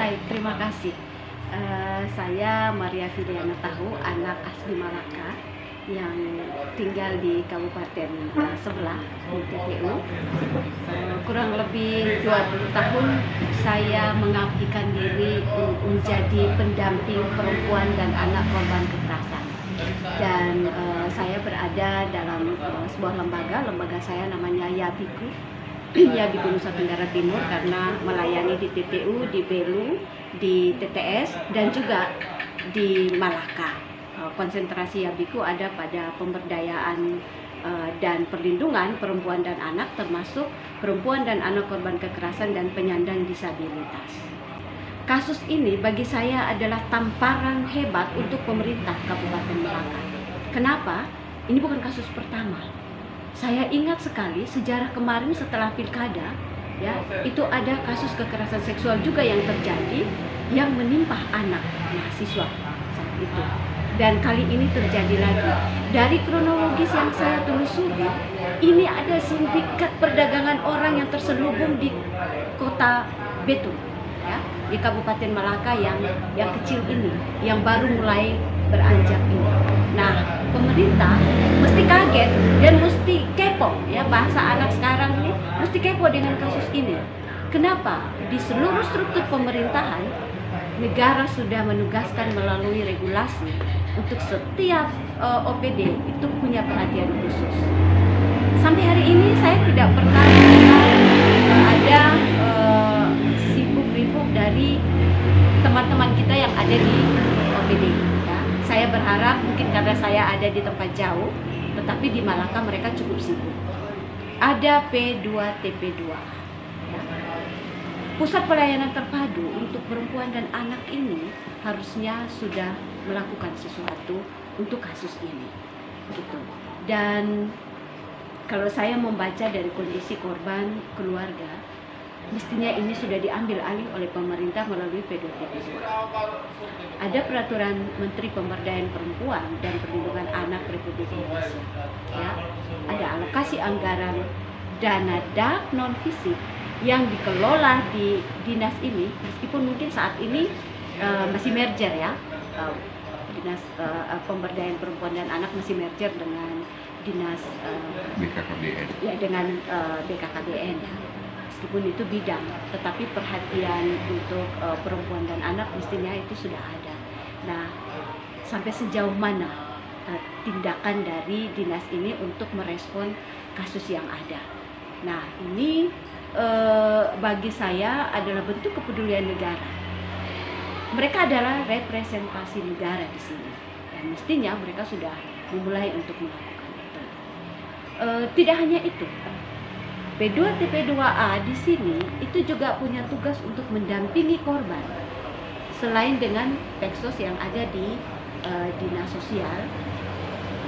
Baik, terima kasih. Saya Maria Filiana Tahu, anak asli Malaka yang tinggal di kabupaten sebelah di TPU. Kurang lebih 20 tahun saya mengabdikan diri menjadi pendamping perempuan dan anak korban kekerasan. Dan saya berada dalam sebuah lembaga saya namanya YABIKU. YABIKU Nusa Tenggara Timur, karena melayani di TPU, di Belu, di TTS, dan juga di Malaka. Konsentrasi YABIKU ada pada pemberdayaan dan perlindungan perempuan dan anak, termasuk perempuan dan anak korban kekerasan dan penyandang disabilitas. Kasus ini bagi saya adalah tamparan hebat untuk pemerintah Kabupaten Malaka. Kenapa? Ini bukan kasus pertama. Saya ingat sekali sejarah kemarin setelah pilkada, ya, itu ada kasus kekerasan seksual juga yang terjadi yang menimpa anak mahasiswa saat itu. Dan kali ini terjadi lagi. Dari kronologis yang saya telusuri, ini ada sindikat perdagangan orang yang terselubung di kota Betung, ya, di Kabupaten Malaka yang kecil ini, yang baru mulai beranjak ini. Nah, pemerintah mesti kaget dan mesti kepo, ya, bahasa anak sekarang ini mesti kepo dengan kasus ini. Kenapa? Di seluruh struktur pemerintahan, negara sudah menugaskan melalui regulasi untuk setiap OPD itu punya perhatian khusus. Sampai hari ini saya tidak pernah ada sibuk-ribuk dari teman-teman kita yang ada di OPD. Ya. Saya berharap mungkin karena saya ada di tempat jauh, tetapi di Malaka mereka cukup sibuk. Ada P2TP2. Ya. Pusat pelayanan terpadu untuk perempuan dan anak ini harusnya sudah melakukan sesuatu untuk kasus ini. Gitu. Dan kalau saya membaca dari kondisi korban, keluarga, mestinya ini sudah diambil alih oleh pemerintah melalui P2TP2. Ada peraturan Menteri Pemberdayaan Perempuan dan Perlindungan Anak Republik Indonesia. Ya, ada alokasi anggaran dana DAP non fisik yang dikelola di dinas ini, meskipun mungkin saat ini masih merger, ya, dinas pemberdayaan perempuan dan anak masih merger dengan dinas BKKBN. Ya, dengan BKKBN. Ya. Meskipun itu bidang, tetapi perhatian untuk perempuan dan anak mestinya itu sudah ada. Nah, sampai sejauh mana tindakan dari dinas ini untuk merespon kasus yang ada. Nah, ini bagi saya adalah bentuk kepedulian negara. Mereka adalah representasi negara di sini, dan mestinya mereka sudah memulai untuk melakukan itu. Tidak hanya itu. P2TP2A di sini itu juga punya tugas untuk mendampingi korban. Selain dengan Peksos yang ada di dinas sosial,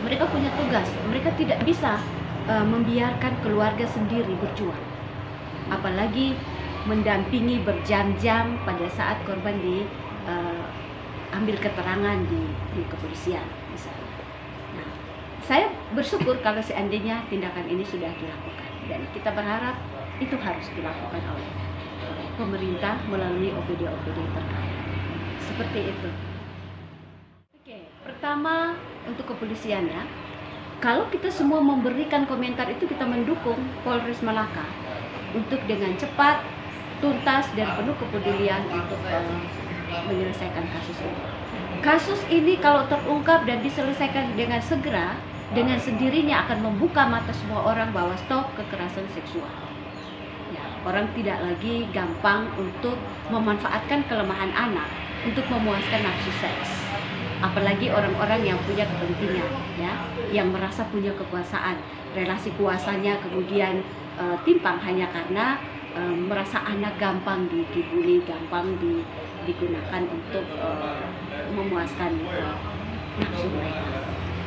mereka punya tugas. Mereka tidak bisa membiarkan keluarga sendiri berjuang. Apalagi mendampingi berjam-jam pada saat korban ambil keterangan di kepolisian misalnya. Nah, saya bersyukur kalau seandainya tindakan ini sudah dilakukan. Dan kita berharap itu harus dilakukan oleh pemerintah melalui OPD-OPD terkait. Seperti itu. Oke, pertama untuk kepolisian, ya. Kalau kita semua memberikan komentar itu, kita mendukung Polres Malaka untuk dengan cepat, tuntas, dan penuh kepedulian untuk menyelesaikan kasus ini. Kasus ini kalau terungkap dan diselesaikan dengan segera, dengan sendirinya akan membuka mata semua orang bahwa stop kekerasan seksual. Ya, orang tidak lagi gampang untuk memanfaatkan kelemahan anak untuk memuaskan nafsu seks. Apalagi orang-orang yang punya kepentingan, ya, yang merasa punya kekuasaan, relasi kuasanya kemudian timpang hanya karena merasa anak gampang dibully, gampang digunakan untuk memuaskan nafsu mereka.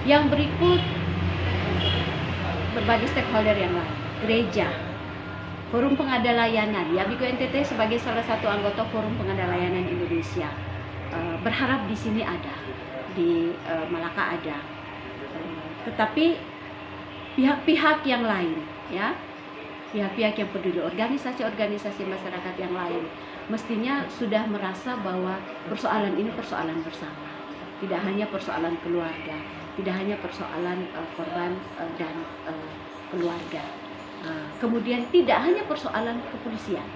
Yang berikut, berbagai stakeholder yang lain, gereja, Forum Pengada Layanan, YABIKU NTT sebagai salah satu anggota Forum Pengada Layanan Indonesia, berharap di sini ada, di Malaka ada, tetapi pihak-pihak yang lain, ya, pihak-pihak yang peduli, organisasi-organisasi masyarakat yang lain, mestinya sudah merasa bahwa persoalan ini persoalan bersama. Tidak hanya persoalan keluarga, tidak hanya persoalan korban dan keluarga. Kemudian tidak hanya persoalan kepolisian,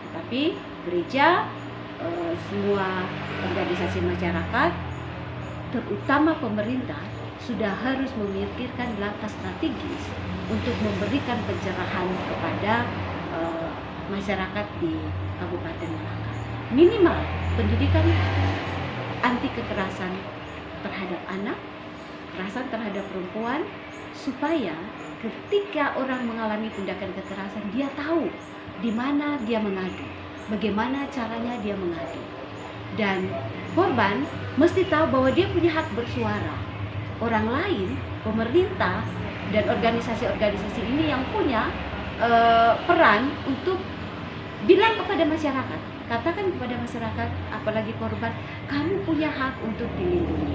tetapi gereja, semua organisasi masyarakat, terutama pemerintah, sudah harus memikirkan langkah strategis untuk memberikan pencerahan kepada masyarakat di Kabupaten Malaka. Minimal pendidikan anti kekerasan terhadap anak, kekerasan terhadap perempuan, supaya ketika orang mengalami tindakan kekerasan, dia tahu di mana dia mengadu, bagaimana caranya dia mengadu. Dan korban mesti tahu bahwa dia punya hak bersuara. Orang lain, pemerintah, dan organisasi-organisasi ini yang punya peran untuk bilang kepada masyarakat, katakan kepada masyarakat, apalagi korban, kamu punya hak untuk dilindungi.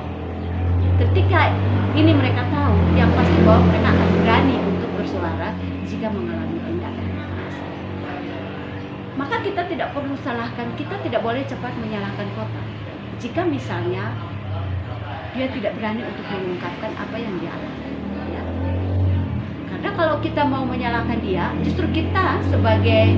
Ketika ini mereka tahu, yang pasti bahwa mereka akan berani untuk bersuara jika mengalami tindakan kekerasan. Maka kita tidak perlu salahkan, kita tidak boleh cepat menyalahkan korban. Jika misalnya dia tidak berani untuk mengungkapkan apa yang dia alami. Ya. Karena kalau kita mau menyalahkan dia, justru kita sebagai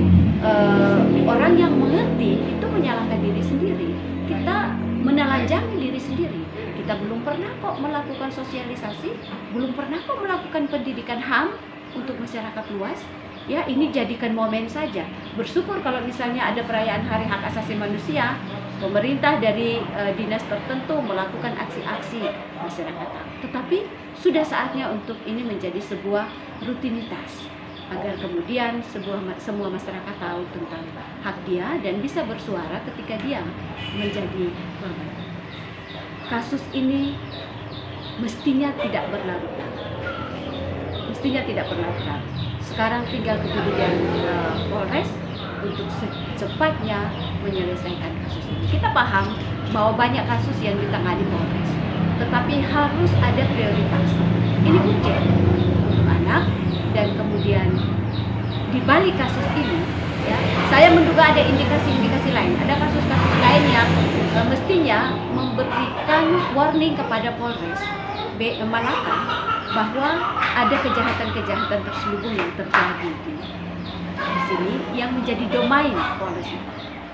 orang yang mengerti itu menyalahkan diri sendiri. Kita menelanjangi diri sendiri. Kita belum pernah kok melakukan sosialisasi, belum pernah kok melakukan pendidikan HAM untuk masyarakat luas. Ya, ini jadikan momen saja. Bersyukur kalau misalnya ada perayaan Hari Hak Asasi Manusia, pemerintah dari dinas tertentu melakukan aksi-aksi masyarakat. Tetapi sudah saatnya untuk ini menjadi sebuah rutinitas, agar kemudian semua masyarakat tahu tentang hak dia dan bisa bersuara ketika dia menjadi korban. Kasus ini mestinya tidak berlarut-larut. Mestinya tidak berlarut-larut. Sekarang tinggal kepedulian Polres untuk secepatnya menyelesaikan kasus ini. Kita paham bahwa banyak kasus yang ditangani Polres, tetapi harus ada prioritas. Ini urgent untuk anak, dan kemudian di balik kasus ini, ya, saya menduga ada indikasi-indikasi lain, ada kasus-kasus lain yang mestinya memberikan warning kepada Polres Malaka bahwa ada kejahatan-kejahatan terselubung yang terjadi di sini yang menjadi domain Polres.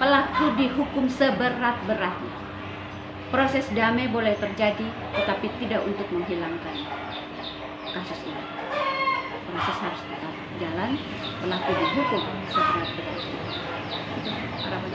Pelaku dihukum seberat-beratnya. Proses damai boleh terjadi, tetapi tidak untuk menghilangkan kasus ini. Proses harus tetap jalan, pelaku dihukum seberat-beratnya. Harapan